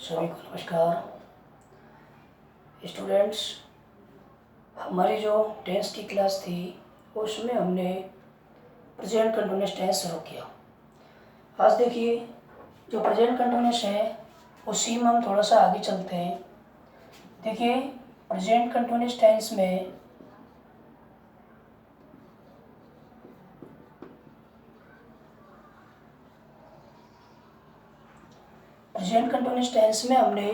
सभी को नमस्कार। स्टूडेंट्स, हमारी जो टेंस की क्लास थी उसमें हमने प्रेजेंट कंटिन्यूअस टेंस शुरू किया। आज देखिए, जो प्रेजेंट कंटिन्यूअस है उसी में हम थोड़ा सा आगे चलते हैं। देखिए, प्रेजेंट कंटिन्यूअस टेंस में हमने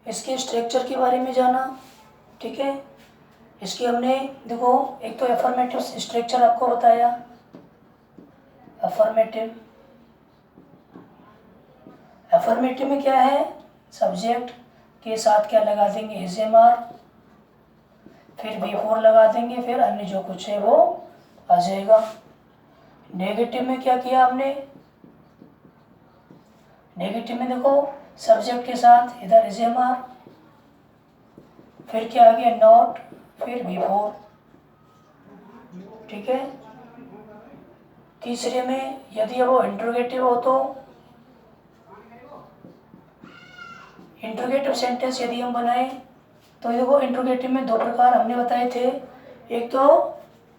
इसके स्ट्रक्चर के बारे में जाना। ठीक है, इसकी हमने देखो, एक तो एफर्मेटिव स्ट्रक्चर आपको बताया। एफर्मेटिव में क्या है, सब्जेक्ट के साथ क्या लगा देंगे, इज एम आर, फिर बिफोर लगा देंगे, फिर अन्य जो कुछ है वो आ जाएगा। नेगेटिव में क्या किया हमने, नेगेटिव में देखो सब्जेक्ट के साथ इधर इज एम आर, फिर क्या आ गया नॉट, फिर बिफोर। ठीक है, तीसरे में यदि वो इंट्रोगेटिव हो तो इंट्रोगेटिव सेंटेंस यदि हम बनाए तो देखो इंट्रोगेटिव में दो प्रकार हमने बताए थे। एक तो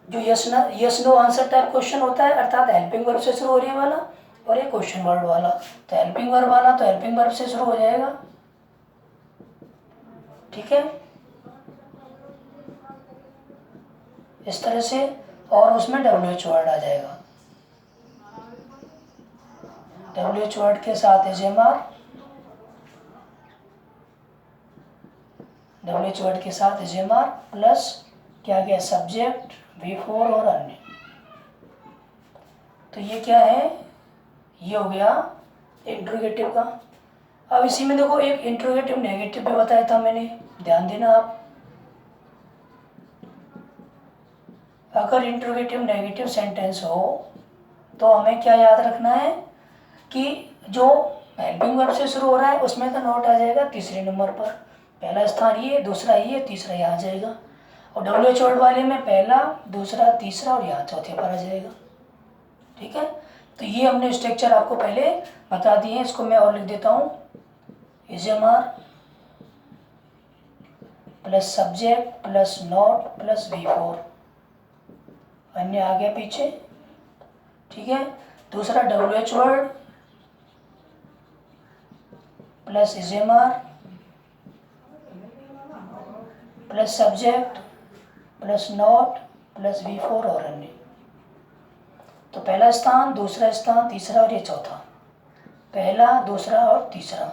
जो yes no answer type question होता है, अर्थात हेल्पिंग वर्ब से शुरू होने वाला, और एक क्वेश्चन वर्ड वाला। तो हेल्पिंग वर्ब वाला तो हेल्पिंग वर्ब से शुरू हो जाएगा। ठीक है, इस तरह से, और उसमें WH वर्ड आ जाएगा। WH वर्ड के साथ is am are, WH word के साथ इज एम आर प्लस क्या गया सब्जेक्ट, बिफोर और अन्य। तो ये क्या है, ये हो गया इंट्रोगेटिव का। अब इसी में देखो एक इंट्रोगेटिव नेगेटिव भी बताया था मैंने, ध्यान देना आप। अगर इंट्रोगेटिव नेगेटिव सेंटेंस हो तो हमें क्या याद रखना है कि जो हेल्पिंग वर्ब से शुरू हो रहा है उसमें तो नोट आ जाएगा तीसरे नंबर पर। पहला स्थान ये, दूसरा ये, तीसरा यहाँ आ जाएगा। और WH वर्ड वाले में पहला, दूसरा, तीसरा और यहाँ चौथे पर आ जाएगा। ठीक है, तो ये हमने स्ट्रक्चर आपको पहले बता दिए हैं। इसको मैं और लिख देता हूँ, is am are plus subject plus not plus before, अन्य आ गया पीछे। ठीक है, दूसरा WH word plus is am are plus subject plus not plus before और अन्य। तो पहला स्थान, दूसरा स्थान, तीसरा और ये चौथा, पहला, दूसरा और तीसरा।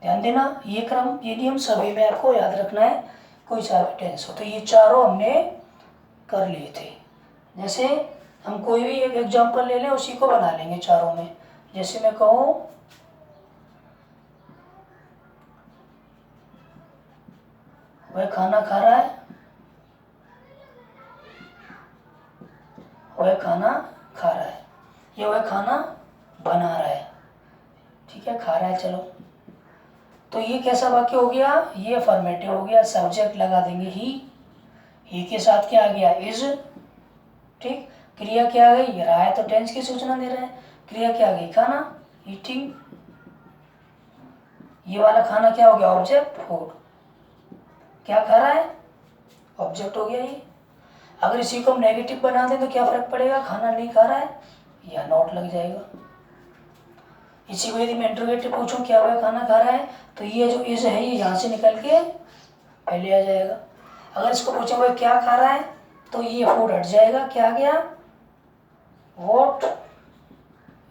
ध्यान देना, ये क्रम, ये नियम सभी में आपको याद रखना है, कोई सा भी टेंस हो। तो ये चारों हमने कर लिए थे। जैसे हम कोई भी एक एग्जाम्पल ले लें, उसी को बना लेंगे चारों में। जैसे मैं कहूँ वह खाना खा रहा है, वह खाना खा रहा है, या वह खाना बना रहा है। ठीक है, खा रहा है, चलो। तो ये कैसा वाक्य हो गया, ये अफर्मेटिव हो गया। सब्जेक्ट लगा देंगे ही के साथ क्या आ गया, इज। ठीक, क्रिया क्या आ गई, रहा है तो टेंस की सूचना दे रहा है। क्रिया क्या आ गई, खाना, ईटिंग। ये वाला खाना क्या हो गया, ऑब्जेक्ट, फूड। क्या खा रहा है, ऑब्जेक्ट हो गया ये। अगर इसी को हम नेगेटिव बना दें तो क्या फर्क पड़ेगा, खाना नहीं खा रहा है, या नॉट लग जाएगा। इसी को यदि मैं इंट्रोगेटिव पूछूं क्या वह खाना खा रहा है, तो ये जो इज है ये यहाँ से निकल के पहले आ जाएगा। अगर इसको पूछो वह क्या खा रहा है, तो ये फूड हट जाएगा, क्या आ गया, व्हाट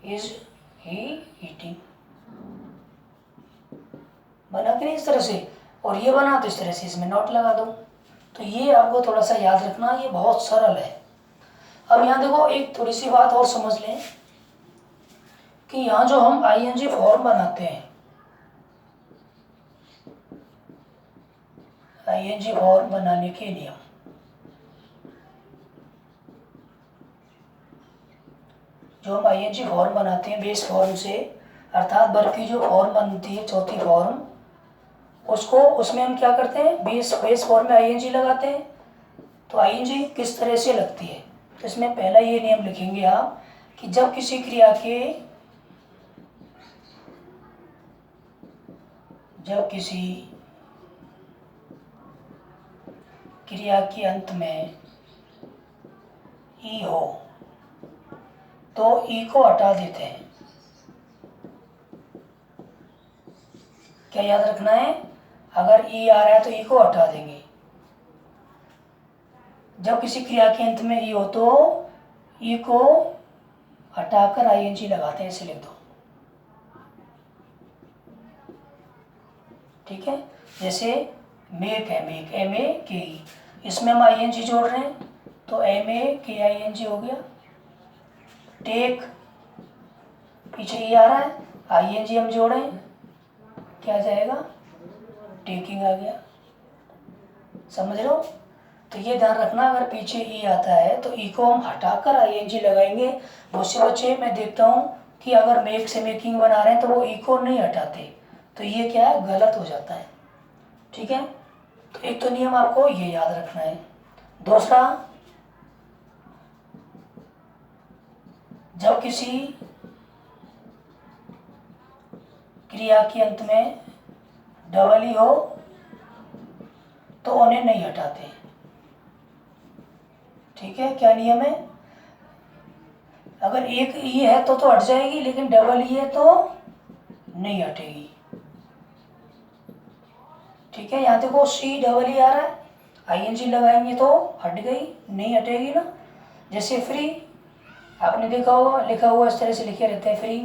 इज ही ईटिंग। बना कि नहीं इस तरह से, और ये बना तो इस तरह से इसमें नॉट लगा दो। तो ये आपको थोड़ा सा याद रखना, ये बहुत सरल है। अब यहाँ देखो एक थोड़ी सी बात और समझ लें कि यहाँ जो हम ING फॉर्म बनाते हैं, ING फॉर्म बनाने के नियम, जो हम ING फॉर्म बनाते हैं बेस फॉर्म से, अर्थात वर्ब की जो फॉर्म बनती है चौथी फॉर्म, उसको, उसमें हम क्या करते हैं, बेस फॉर्म में ING लगाते हैं। तो ING किस तरह से लगती है, तो इसमें पहला ये नियम लिखेंगे आप कि जब किसी क्रिया के जब किसी क्रिया के अंत में ई हो तो ई को हटा देते हैं। क्या याद रखना है? अगर ई आ रहा है तो ई को हटा देंगे। जब किसी क्रिया के अंत में ई हो तो ई को हटाकर आईएनजी लगाते हैं, इसे लिख दो। ठीक है, जैसे मेक है, मेक एम ए के ई, इसमें हम आईएनजी जोड़ रहे हैं तो एम ए के आईएनजी हो गया। टेक, पीछे ई आ रहा है, आईएनजी हम जोड़ें, क्या आ जाएगा? टेकिंग आ गया। समझ लो? तो ये ध्यान रखना, अगर पीछे ई आता है तो ई को हम हटाकर आईएनजी लगाएंगे। बहुत से बच्चे मैं देखता हूँ कि अगर मेक से मेकिंग बना रहे हैं तो वो ई को नहीं हटाते, तो ये क्या है? गलत हो जाता है। ठीक है, तो एक तो नियम आपको ये याद रखना है। दूसरा, जब किसी क्रिया के अंत में डबल ई हो तो उन्हें नहीं हटाते। ठीक है, क्या नियम है? अगर एक ई है तो हट जाएगी, लेकिन डबल ई है तो नहीं हटेगी। ठीक है, यहाँ देखो सी डबल ई आ रहा है, आईएनजी लगाएंगे तो हट गई, नहीं हटेगी ना। जैसे फ्री, आपने देखा होगा लिखा हुआ इस तरह से लिखे रहते हैं फ्री।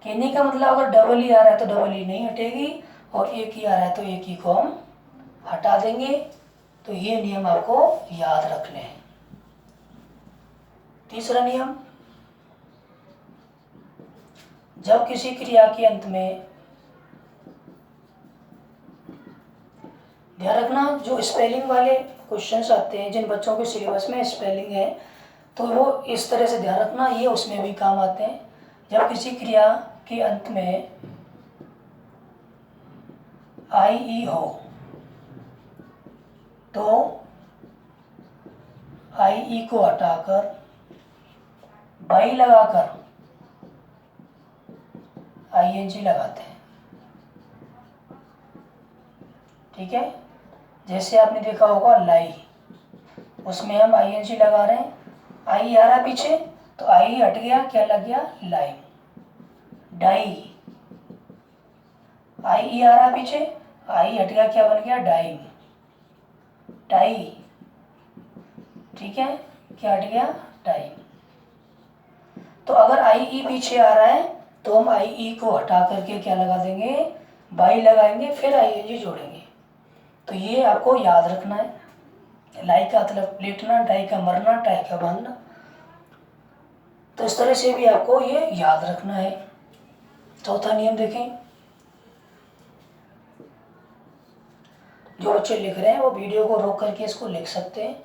कहने का मतलब अगर डबल ई आ रहा है तो डबल ई नहीं हटेगी, और एक ही आ रहा है तो एक ही को हम हटा देंगे। तो ये नियम आपको याद रखने हैं। तीसरा नियम, जब किसी क्रिया के अंत में, ध्यान रखना जो स्पेलिंग वाले क्वेश्चंस आते हैं, जिन बच्चों के सिलेबस में स्पेलिंग है तो वो इस तरह से ध्यान रखना, ये उसमें भी काम आते हैं। जब किसी क्रिया के अंत में आई ई हो तो आई ई को हटाकर बाई लगाकर आईएनजी लगाते हैं। ठीक है, जैसे आपने देखा होगा लाई, उसमें हम आईएनजी लगा रहे हैं, आई आ रहा है पीछे तो आई हट गया, क्या लग गया? लाई। डाई, आई ई आ रहा है पीछे, आई हट गया, क्या बन गया? डाइंग। टाई, ठीक है, क्या हट गया? टाई। तो अगर आई ई पीछे आ रहा है तो हम आई ई को हटा करके क्या लगा देंगे? बाई लगाएंगे, फिर आई एन जी जोड़ेंगे। तो ये आपको याद रखना है। लाई का मतलब लेटना, डाई का मरना, टाई का बांधना। तो इस तरह से भी आपको ये याद रखना है। चौथा नियम देखें, जो बच्चे लिख रहे हैं वो वीडियो को रोक करके इसको लिख सकते हैं।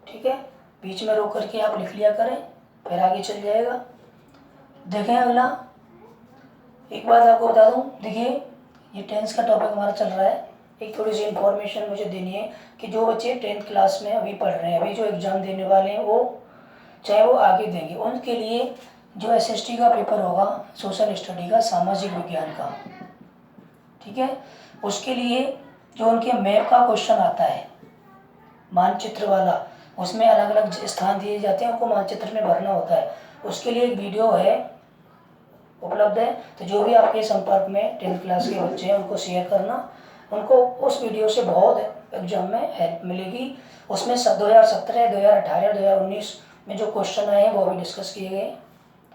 ठीक है, बीच में रोक करके आप लिख लिया करें, फिर आगे चल जाएगा। देखें अगला, एक बात आपको बता दूं, देखिए ये टेंस का टॉपिक हमारा चल रहा है। एक थोड़ी सी इन्फॉर्मेशन मुझे देनी है कि जो बच्चे 10th क्लास में अभी पढ़ रहे हैं, अभी जो एग्ज़ाम देने वाले हैं, वो चाहे वो आगे देंगे, उनके लिए जो एसएसटी का पेपर होगा, सोशल स्टडी का, सामाजिक विज्ञान का, ठीक है, उसके लिए जो उनके मैप का क्वेश्चन आता है, मानचित्र वाला, उसमें अलग अलग स्थान दिए जाते हैं, उनको मानचित्र में भरना होता है। उसके लिए एक वीडियो है, उपलब्ध है। तो जो भी आपके संपर्क में 10th क्लास के बच्चे हैं उनको शेयर करना, उनको उस वीडियो से बहुत एग्जाम में हेल्प मिलेगी। उसमें 2017, 2018, 2019 में जो क्वेश्चन आए हैं वो भी डिस्कस किए गए।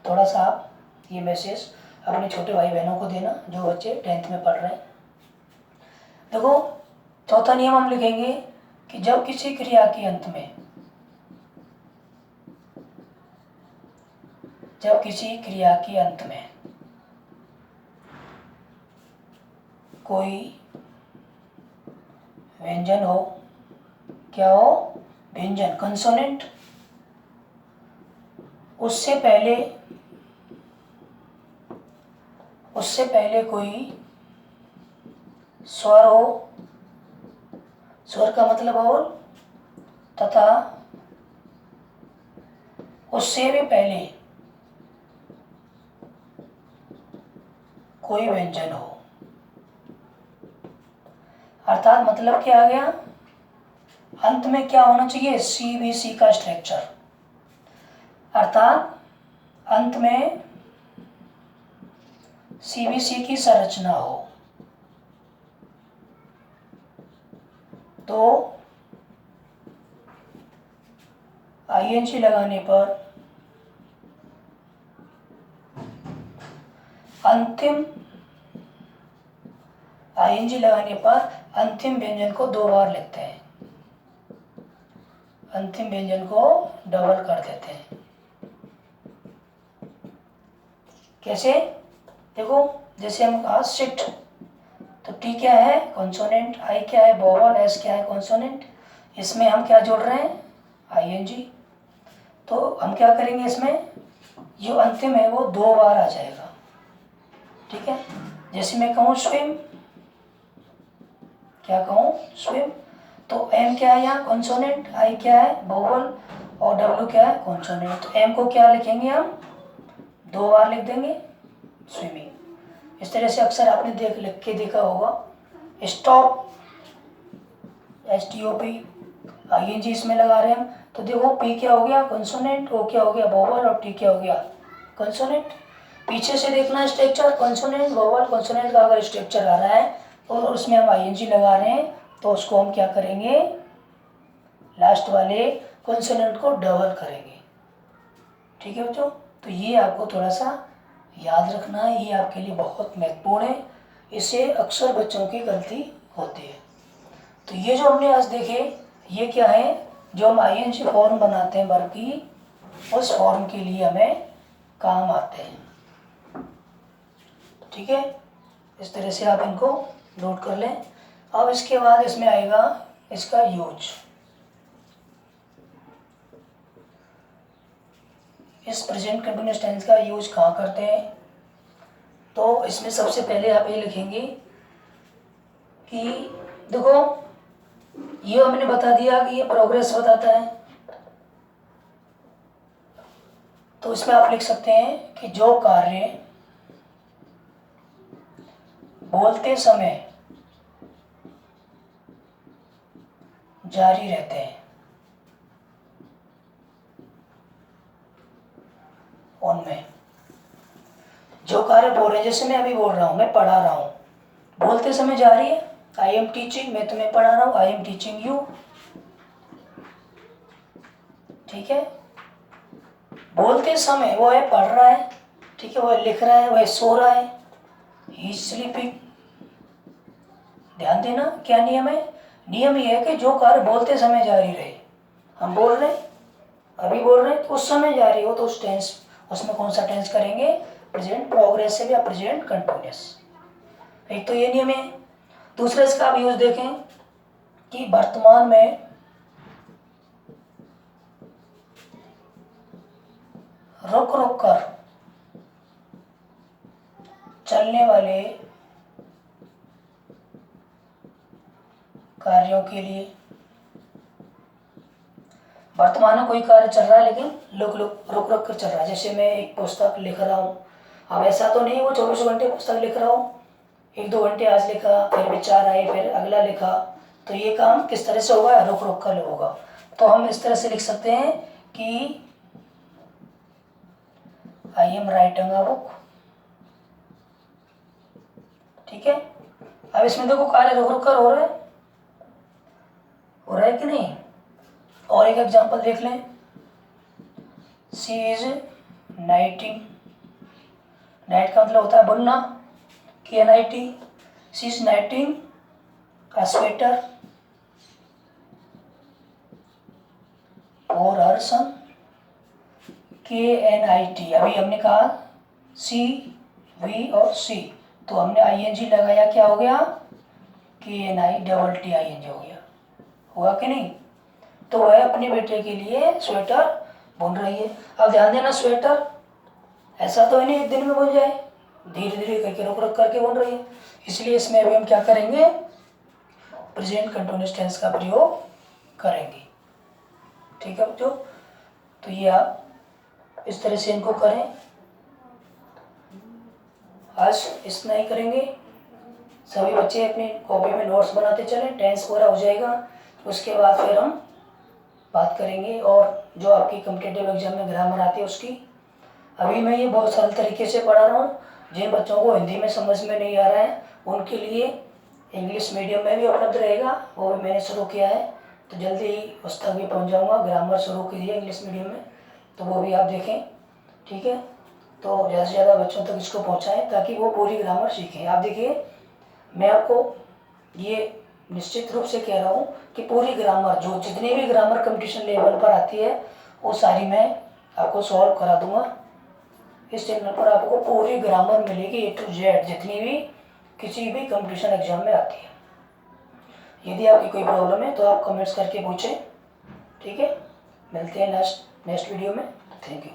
थोड़ा सा आप ये मैसेज अपने छोटे भाई बहनों को देना जो बच्चे 10th में पढ़ रहे हैं। देखो चौथा नियम हम लिखेंगे कि जब किसी क्रिया के अंत में, जब किसी क्रिया के अंत में कोई व्यंजन हो, क्या हो? व्यंजन, कंसोनेंट, उससे पहले कोई स्वर हो, स्वर का मतलब और, तथा उससे भी पहले कोई व्यंजन हो। अर्थात मतलब क्या आ गया, अंत में क्या होना चाहिए, CBC का स्ट्रक्चर, अर्थात अंत में CBC की संरचना हो। तो ING लगाने पर अंतिम ING लगाने पर अंतिम व्यंजन को 2 बार लिखते हैं, अंतिम व्यंजन को डबल कर देते हैं। कैसे, देखो जैसे हम कहा शिफ्ट, तो T क्या है कॉन्सोनेंट, I क्या है वोवल, S क्या है कॉन्सोनेंट, इसमें हम क्या जोड़ रहे हैं ING। तो हम क्या करेंगे, इसमें जो अंतिम है वो 2 बार आ जाएगा, ठीक है। जैसे मैं कहूँ स्विम, क्या कहूँ स्विम, तो M क्या है यहाँ कॉन्सोनेंट, I क्या है वोवल और W क्या है कॉन्सोनेंट। तो M को क्या लिखेंगे हम 2 बार लिख देंगे स्विमिंग। इस तरह से अक्सर आपने लिख के देखा होगा। स्टॉप, STOP, ING इसमें लगा रहे हैं हम, तो देखो P क्या हो गया कॉन्सोनेंट, O क्या हो गया वोवल और T क्या हो गया कॉन्सोनेंट। पीछे से देखना स्ट्रक्चर, कॉन्सोनेंट वोवल कॉन्सोनेंट का अगर स्ट्रक्चर आ रहा है और उसमें हम ING लगा रहे हैं, तो उसको हम क्या करेंगे, लास्ट वाले कॉन्सोनेंट को डबल करेंगे, ठीक है बच्चों। तो ये आपको थोड़ा सा याद रखना है, ये आपके लिए बहुत महत्वपूर्ण है, इससे अक्सर बच्चों की गलती होती है। तो ये जो हमने आज देखे, ये क्या है, जो हम ING फॉर्म बनाते हैं वर्ब की, उस फॉर्म के लिए हमें काम आते हैं, ठीक है। इस तरह से आप इनको नोट कर लें। अब इसके बाद इसमें आएगा इसका यूज। इस प्रेजेंट कंटिन्यूअस टेंस का यूज कहाँ करते हैं, तो इसमें सबसे पहले आप ये लिखेंगे कि देखो ये हमने बता दिया कि ये प्रोग्रेस बताता है, तो इसमें आप लिख सकते हैं कि जो कार्य बोलते समय जारी रहते हैं उनमें, जो कार्य बोल रहे हैं, जैसे मैं अभी बोल रहा हूँ, मैं पढ़ा रहा हूँ, बोलते समय जारी है, I am teaching, मैं तुम्हें पढ़ा रहा हूँ, I am teaching you, ठीक है। बोलते समय वो है पढ़ रहा है, ठीक है, वो है लिख रहा है, वो है सो रहा है, he is sleeping। ध्यान देना क्या नियम है, नियम ये है कि जो कार्य बोलते समय जारी रहे, हम बोल रहे हैं, अभी बोल रहे हैं, तो उस समय जारी हो, तो उस टेंस, उसमें कौन सा टेंस करेंगे, प्रेजेंट प्रोग्रेसिव या प्रेजेंट कंटिन्यूअस। एक तो ये नियम है। दूसरा इसका आप यूज देखें कि वर्तमान में रुक रुक कर चलने वाले कार्यों के लिए, वर्तमान में कोई कार्य चल रहा है लेकिन रुक रुक कर चल रहा है, जैसे मैं एक पुस्तक लिख रहा हूँ, अब ऐसा तो नहीं वो 24 घंटे पुस्तक लिख रहा हूँ, 1-2 घंटे आज लिखा, फिर विचार आए, फिर अगला लिखा, तो ये काम किस तरह से होगा, रुक रुक कर होगा। तो हम इस तरह से लिख सकते हैं कि I am writing a book, ठीक है। अब इसमें देखो कार्य रुक रुक कर हो रहा है कि नहीं। और एक एग्जांपल देख लें, शी इज नाइटिंग, नाइट का मतलब होता है बुनना, KNIT, she is नाइटिंग a sweater और हर सन, KNIT। अभी हमने कहा सी, वी और सी, तो हमने ING लगाया, क्या हो गया, KNITTING हो गया, हुआ कि नहीं। तो वह अपने बेटे के लिए स्वेटर बुन रही है। अब ध्यान देना, स्वेटर ऐसा तो नहीं एक दिन में बुन जाए, धीरे धीरे करके रुक रुक करके बुन रही है, इसलिए इसमें अभी हम क्या करेंगे, प्रेजेंट कंटिन्यूअस टेंस का प्रयोग करेंगे, ठीक है बच्चों। तो ये आप इस तरह से इनको करें। आज इतना ही करेंगे, सभी बच्चे अपनी कॉपी में नोट्स बनाते चलें, टेंस पूरा हो जाएगा। उसके बाद फिर हम बात करेंगे और जो आपकी कॉम्पिटिटिव एग्जाम में ग्रामर आती है उसकी। अभी मैं ये बहुत सरल तरीके से पढ़ा रहा हूँ। जिन बच्चों को हिंदी में समझ में नहीं आ रहा है उनके लिए इंग्लिश मीडियम में भी उपलब्ध रहेगा, वो भी मैंने शुरू किया है, तो जल्दी ही उस तक भी पहुँच जाऊँगा। ग्रामर शुरू कीजिए इंग्लिश मीडियम में, तो वो भी आप देखें, ठीक है। तो ज़्यादा से ज़्यादा बच्चों तक इसको पहुँचाएँ ताकि वो पूरी ग्रामर सीखें। आप देखिए, मैं आपको ये निश्चित रूप से कह रहा हूँ कि पूरी ग्रामर, जो जितनी भी ग्रामर कंपटीशन लेवल पर आती है वो सारी मैं आपको सॉल्व करा दूंगा। इस चैनल पर आपको पूरी ग्रामर मिलेगी A to Z, जितनी भी किसी भी कंपटीशन एग्जाम में आती है। यदि आपकी कोई प्रॉब्लम है तो आप कमेंट्स करके पूछें, ठीक है। मिलते हैं नेक्स्ट वीडियो में। Thank you.